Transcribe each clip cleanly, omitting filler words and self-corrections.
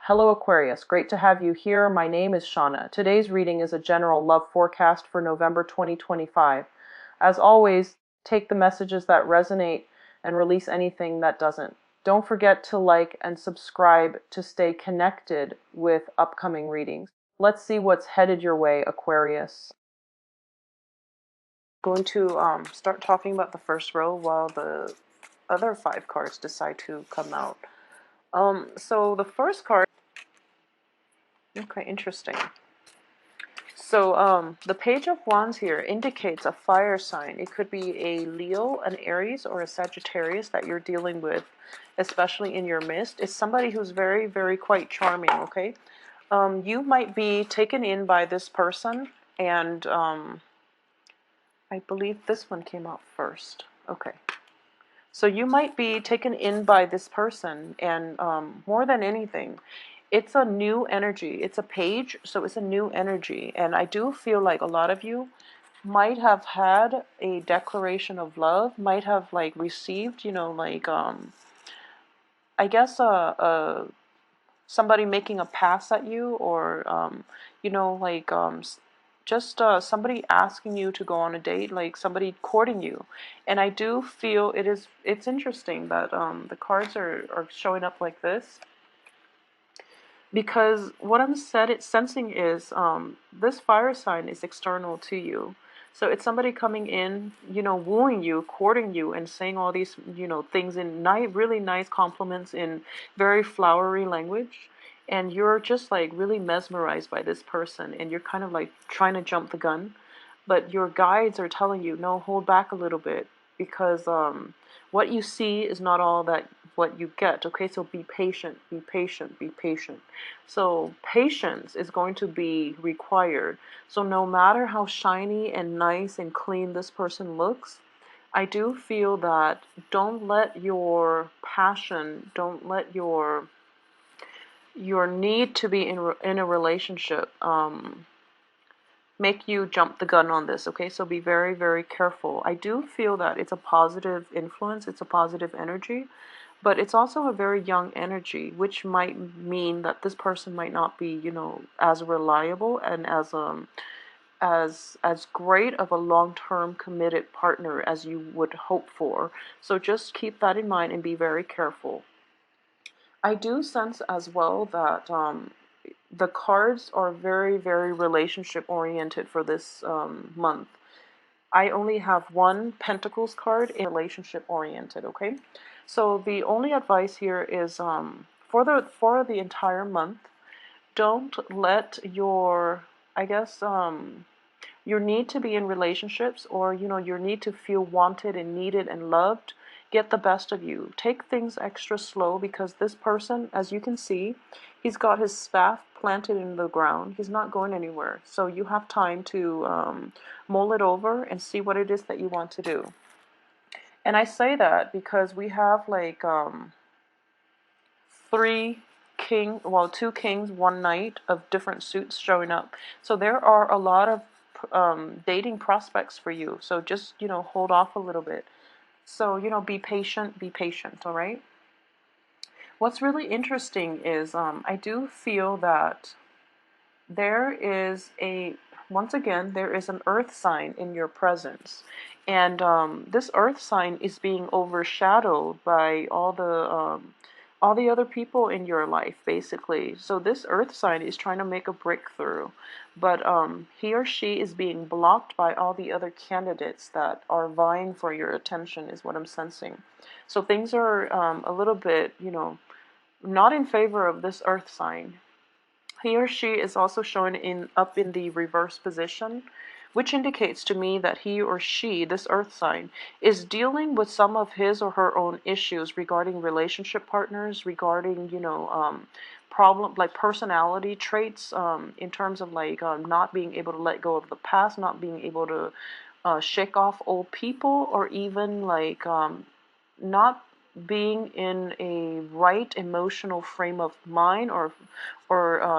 Hello Aquarius, great to have you here. My name is Shauna. Today's reading is a general love forecast for November 2025. As always, take the messages that resonate and release anything that doesn't. Don't forget to like and subscribe to stay connected with upcoming readings. Let's see what's headed your way, Aquarius. I'm going to start talking about the first row while the other 5 cards decide to come out. So the first card. Okay, interesting. So the Page of Wands here indicates a fire sign. It could be a Leo, an Aries, or a Sagittarius that you're dealing with, especially in your midst. It's somebody who's very, very quite charming, okay? You might be taken in by this person, and I believe this one came out first. Okay. So you might be taken in by this person, and more than anything, it's a new energy. It's a page, so it's a new energy. And I do feel like a lot of you might have had a declaration of love, might have like received, I guess somebody making a pass at you, or just somebody asking you to go on a date, like somebody courting you. And I do feel it's interesting that the cards are showing up like this, because what I'm sensing is this fire sign is external to you. So it's somebody coming in, wooing you, courting you, and saying all these, things in really nice compliments in very flowery language. And you're just like really mesmerized by this person, and you're kind of like trying to jump the gun. But your guides are telling you, no, hold back a little bit, because what you see is not all that what you get. Okay, so be patient, be patient, be patient. So patience is going to be required. So no matter how shiny and nice and clean this person looks, I do feel that don't let your passion, don't let your need to be in a relationship make you jump the gun on this. Okay, so be very, very careful. I do feel that it's a positive influence, it's a positive energy, but it's also a very young energy, which might mean that this person might not be, as reliable and as great of a long-term committed partner as you would hope for. So just keep that in mind and be very careful. I do sense as well that the cards are very, very relationship oriented for this month. I only have one Pentacles card in relationship oriented, okay? So the only advice here is for the entire month, don't let your, I guess, your need to be in relationships, or your need to feel wanted and needed and loved, get the best of you. Take things extra slow, because this person, as you can see, he's got his staff planted in the ground. He's not going anywhere. So you have time to mull it over and see what it is that you want to do. And I say that because we have like two kings, one knight of different suits showing up. So there are a lot of dating prospects for you. So just, hold off a little bit. So, be patient, all right? What's really interesting is I do feel that there is once again, there is an earth sign in your presence. And this earth sign is being overshadowed by all the other people in your life, basically. So this earth sign is trying to make a breakthrough, but he or she is being blocked by all the other candidates that are vying for your attention, is what I'm sensing. So things are a little bit, not in favor of this earth sign. He or she is also shown up in the reverse position, which indicates to me that he or she, this earth sign, is dealing with some of his or her own issues regarding relationship partners, regarding, problem like personality traits, in terms of like not being able to let go of the past, not being able to shake off old people, or even like not being in a right emotional frame of mind, or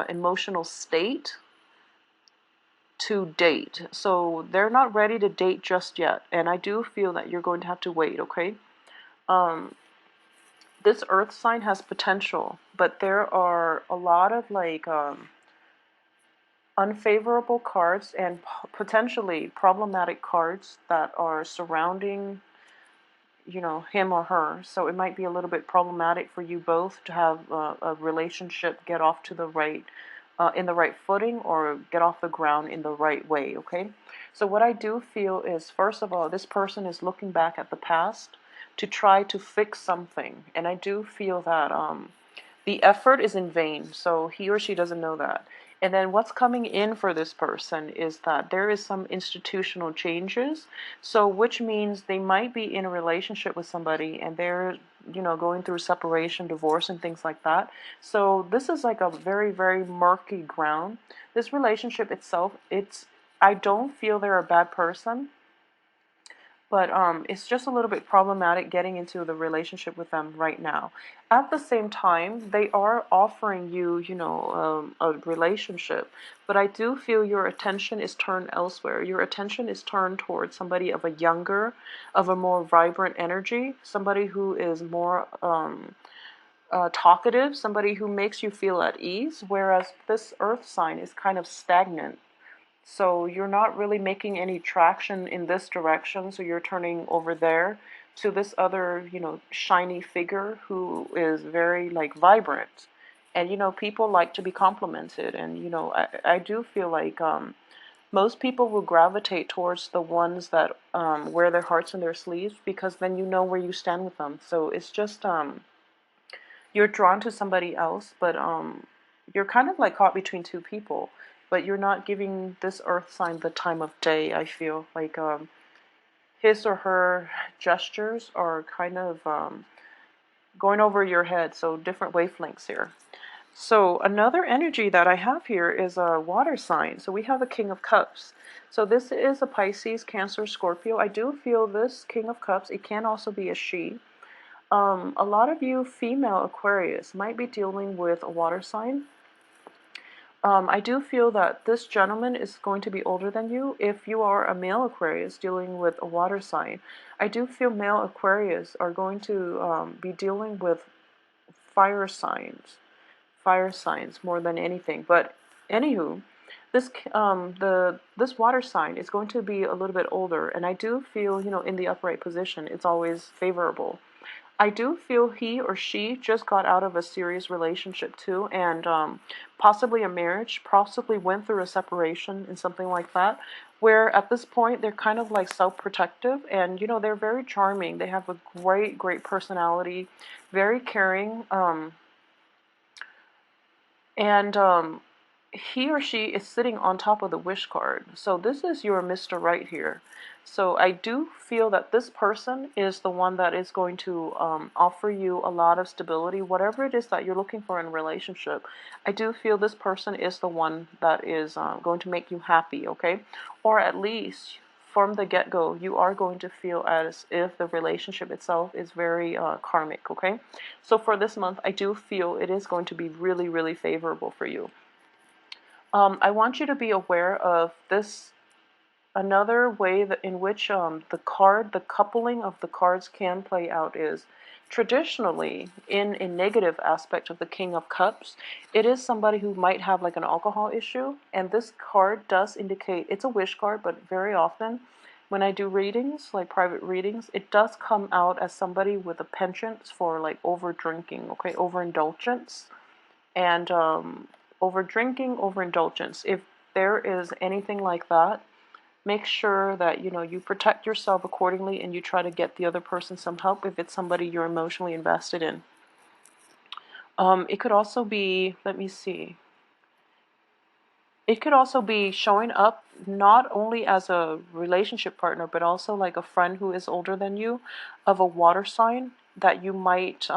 emotional state to date. So they're not ready to date just yet, and I do feel that you're going to have to wait, okay? this earth sign has potential, but there are a lot of like unfavorable cards and potentially problematic cards that are surrounding, you know, him or her. So it might be a little bit problematic for you both to have a relationship get off to the right, in the right footing, or get off the ground in the right way. Okay. So what I do feel is, first of all, this person is looking back at the past to try to fix something, and I do feel that the effort is in vain. So he or she doesn't know that. And then what's coming in for this person is that there is some institutional changes. So which means they might be in a relationship with somebody and they're, you know, going through separation, divorce, and things like that. So this is like a very, very murky ground. This relationship itself, I don't feel they're a bad person, but it's just a little bit problematic getting into the relationship with them right now. At the same time, they are offering you, you know, a relationship, but I do feel your attention is turned elsewhere. Your attention is turned towards somebody of a younger, of a more vibrant energy, somebody who is more talkative, somebody who makes you feel at ease, whereas this earth sign is kind of stagnant. So you're not really making any traction in this direction, so you're turning over there to this other, you know, shiny figure who is very like vibrant. And you know, people like to be complimented, and you know, I do feel like most people will gravitate towards the ones that wear their hearts in their sleeves, because then you know where you stand with them. So it's just you're drawn to somebody else, but you're kind of like caught between two people, but you're not giving this earth sign the time of day. I feel like his or her gestures are kind of going over your head, so different wavelengths here. So another energy that I have here is a water sign. So we have a King of Cups. So this is a Pisces, Cancer, Scorpio. I do feel this King of Cups, it can also be a she. A lot of you female Aquarius might be dealing with a water sign. I do feel that this gentleman is going to be older than you. If you are a male Aquarius dealing with a water sign, I do feel male Aquarius are going to be dealing with fire signs, more than anything. But anywho, this water sign is going to be a little bit older, and I do feel, you know, in the upright position, it's always favorable. I do feel he or she just got out of a serious relationship too, and possibly a marriage, possibly went through a separation and something like that, where at this point they're kind of like self-protective, and you know, they're very charming. They have a great, great personality, very caring, and he or she is sitting on top of the wish card. So this is your Mr. Right here. So I do feel that this person is the one that is going to offer you a lot of stability, whatever it is that you're looking for in a relationship. I do feel this person is the one that is going to make you happy, okay? Or at least from the get-go, you are going to feel as if the relationship itself is very karmic, okay? So for this month, I do feel it is going to be really, really favorable for you. I want you to be aware of this. Another way that in which the coupling of the cards can play out is traditionally in a negative aspect of the King of Cups. It is somebody who might have like an alcohol issue, and this card does indicate it's a wish card, but very often when I do readings, like private readings, it does come out as somebody with a penchant for like over drinking, okay, overindulgence, and over drinking, overindulgence. If there is anything like that, make sure that you know you protect yourself accordingly and you try to get the other person some help if it's somebody you're emotionally invested in. It could also be, let me see. It could also be showing up not only as a relationship partner, but also like a friend who is older than you, of a water sign that you might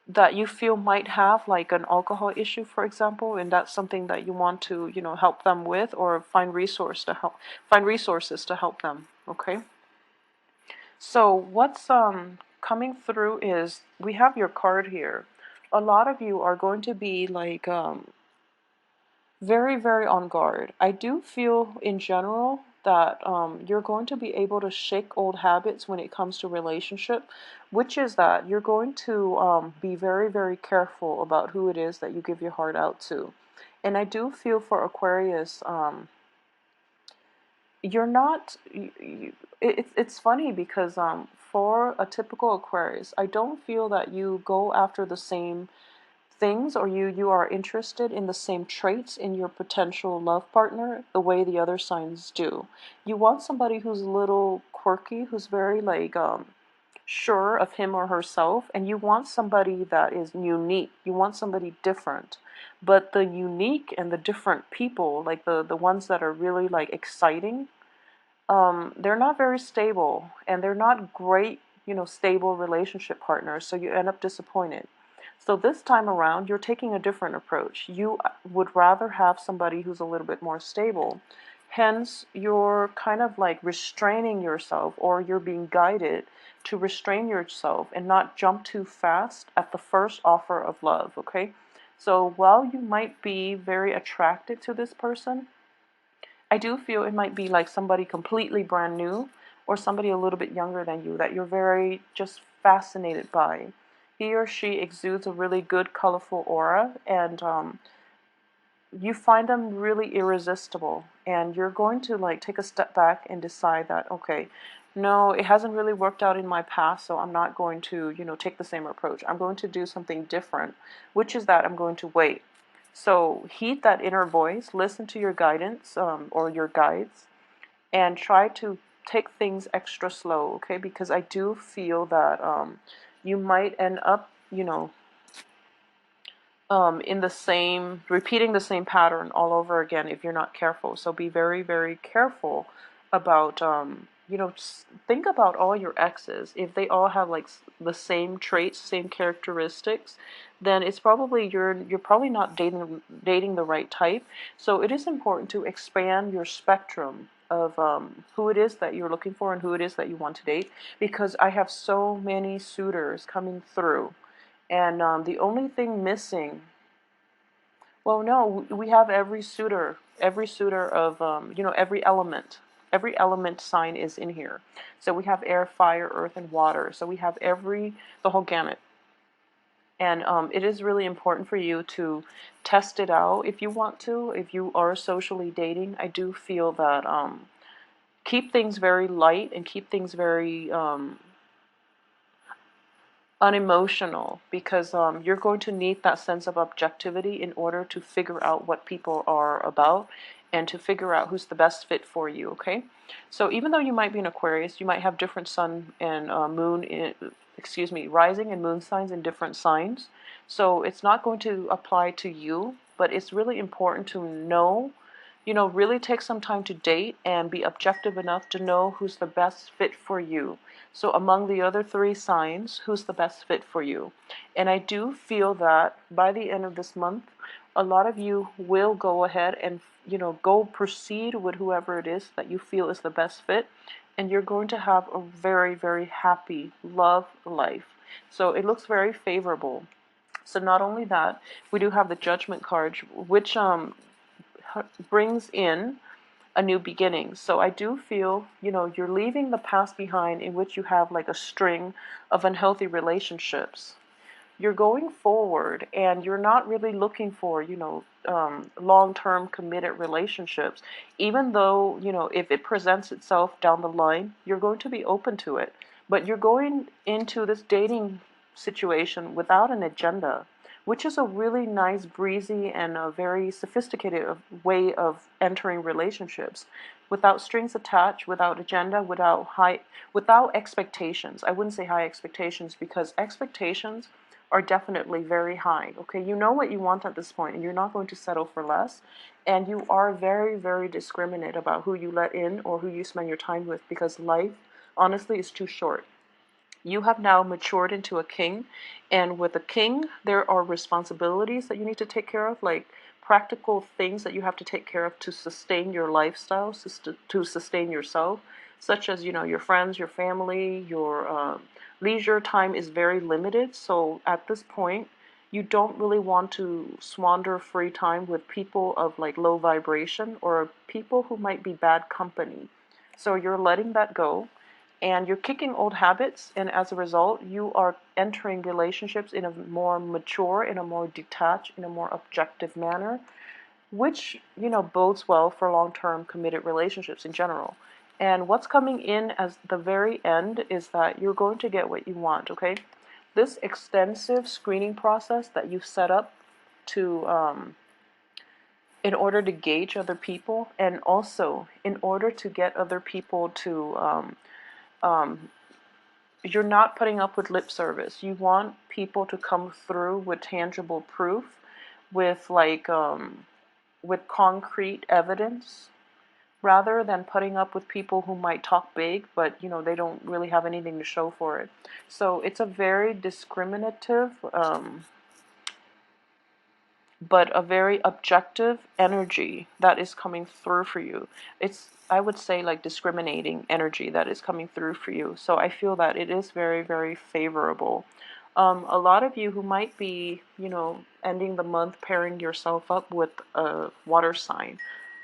that you feel might have like an alcohol issue, for example, and that's something that you want to, you know, help them with, or find resources to help them. Okay. So what's coming through is we have your card here. A lot of you are going to be like very, very on guard. I do feel in general that you're going to be able to shake old habits when it comes to relationship, which is that you're going to be very, very careful about who it is that you give your heart out to. And I do feel for Aquarius, you're not, it's funny because for a typical Aquarius, I don't feel that you go after the same things, or you are interested in the same traits in your potential love partner the way the other signs do. You want somebody who's a little quirky, who's very like sure of him or herself, and you want somebody that is unique. You want somebody different. But the unique and the different people, like the ones that are really like exciting, they're not very stable, and they're not great, stable relationship partners, so you end up disappointed. So this time around, you're taking a different approach. You would rather have somebody who's a little bit more stable. Hence, you're kind of like restraining yourself, or you're being guided to restrain yourself and not jump too fast at the first offer of love, okay? So while you might be very attracted to this person, I do feel it might be like somebody completely brand new, or somebody a little bit younger than you that you're very just fascinated by. He or she exudes a really good, colorful aura, and you find them really irresistible. And you're going to like take a step back and decide that, okay, no, it hasn't really worked out in my past, so I'm not going to, take the same approach. I'm going to do something different, which is that I'm going to wait. So heed that inner voice, listen to your guidance, or your guides, and try to take things extra slow, okay? Because I do feel that you might end up, in the same, repeating the same pattern all over again if you're not careful. So be very, very careful about, think about all your exes. If they all have like the same traits, same characteristics, then it's probably you're probably not dating the right type. So it is important to expand your spectrum of who it is that you're looking for and who it is that you want to date, because I have so many suitors coming through, and the only thing missing, well, no, we have every suitor of, every element sign is in here. So we have air, fire, earth, and water. So we have the whole gamut. And it is really important for you to test it out if you want to. If you are socially dating, I do feel that keep things very light and keep things very unemotional, because you're going to need that sense of objectivity in order to figure out what people are about and to figure out who's the best fit for you, okay? So even though you might be an Aquarius, you might have different sun and rising and moon signs in different signs. So it's not going to apply to you, but it's really important to know, really take some time to date and be objective enough to know who's the best fit for you. So among the other three signs, who's the best fit for you? And I do feel that by the end of this month, a lot of you will go ahead and, go proceed with whoever it is that you feel is the best fit. And you're going to have a very, very happy love life. So it looks very favorable. So not only that, we do have the Judgment card, which brings in a new beginning. So I do feel, you're leaving the past behind in which you have like a string of unhealthy relationships. You're going forward, and you're not really looking for, long-term committed relationships. Even though, if it presents itself down the line, you're going to be open to it. But you're going into this dating situation without an agenda, which is a really nice, breezy, and a very sophisticated way of entering relationships, without strings attached, without agenda, without expectations. I wouldn't say high expectations, because expectations are definitely very high. Okay, you know what you want at this point, and you're not going to settle for less. And you are very, very discriminate about who you let in or who you spend your time with, because life, honestly, is too short. You have now matured into a king, and with a king, there are responsibilities that you need to take care of, like practical things that you have to take care of to sustain your lifestyle, to sustain yourself, such as, your friends, your family, your leisure time is very limited. So at this point, you don't really want to squander free time with people of like low vibration or people who might be bad company. So you're letting that go and you're kicking old habits, and as a result, you are entering relationships in a more mature, in a more detached, in a more objective manner, which, bodes well for long-term committed relationships in general. And what's coming in as the very end is that you're going to get what you want, okay? This extensive screening process that you set up to in order to gauge other people, and also in order to get other people to um, you're not putting up with lip service. You want people to come through with tangible proof, with with concrete evidence, rather than putting up with people who might talk big, but they don't really have anything to show for it. So it's a very discriminative, but a very objective energy that is coming through for you. It's, I would say, like discriminating energy that is coming through for you. So I feel that it is very, very favorable. A lot of you who might be, ending the month pairing yourself up with a water sign,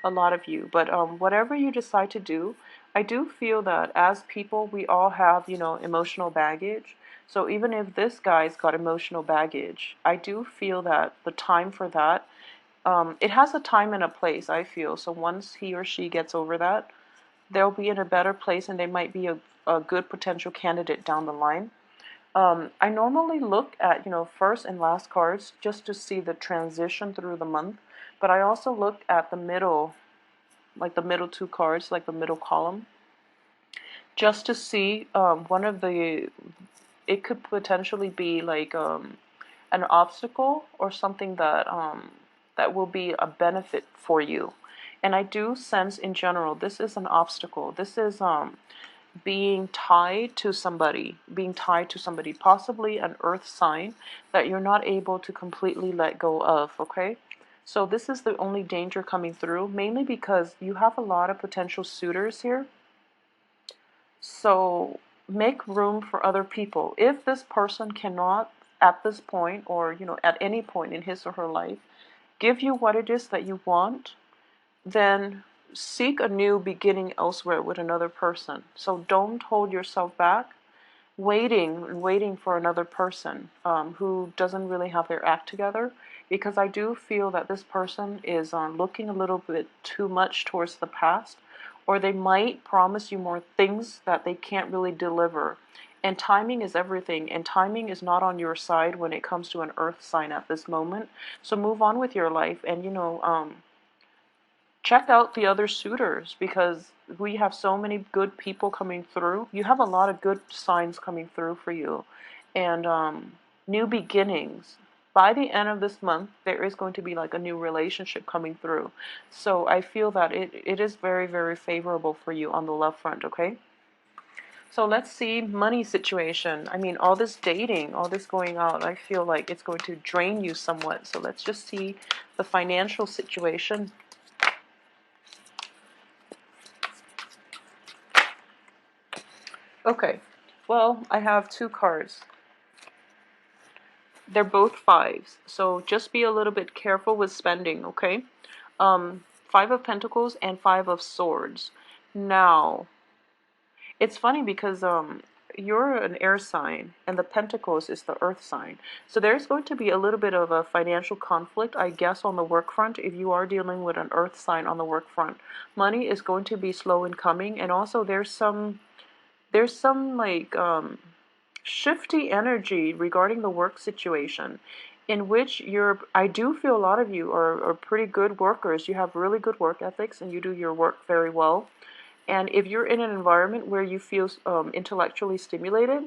a lot of you. But whatever you decide to do, I do feel that as people, we all have, emotional baggage. So even if this guy's got emotional baggage, I do feel that the time for that, it has a time and a place, I feel. So once he or she gets over that, they'll be in a better place and they might be a good potential candidate down the line. I normally look at, first and last cards just to see the transition through the month, but I also look at the middle, like the middle two cards, like the middle column, just to see one of the, it could potentially be like an obstacle or something that will be a benefit for you. And I do sense in general this is an obstacle. This is being tied to somebody, possibly an earth sign that you're not able to completely let go of, okay? So this is the only danger coming through, mainly because you have a lot of potential suitors here. So make room for other people. If this person cannot, at this point, or at any point in his or her life, give you what it is that you want, then seek a new beginning elsewhere with another person. So don't hold yourself back waiting for another person who doesn't really have their act together, because I do feel that this person is looking a little bit too much towards the past, or they might promise you more things that they can't really deliver. And timing is everything, and timing is not on your side when it comes to an earth sign at this moment. So move on with your life, and check out the other suitors, because we have so many good people coming through. You have a lot of good signs coming through for you, and new beginnings. By the end of this month, there is going to be like a new relationship coming through. So I feel that it is very, very favorable for you on the love front, okay? So let's see money situation. I mean, all this dating, all this going out, I feel like it's going to drain you somewhat. So let's just see the financial situation. Okay, well, I have two cards. They're both fives, so just be a little bit careful with spending, okay? Five of Pentacles and Five of Swords. Now, it's funny because you're an air sign and the Pentacles is the earth sign. So there's going to be a little bit of a financial conflict, I guess, on the work front if you are dealing with an earth sign on the work front. Money is going to be slow in coming, and also there's some like shifty energy regarding the work situation, in which I do feel a lot of you are pretty good workers. You have really good work ethics and you do your work very well. And if you're in an environment where you feel intellectually stimulated,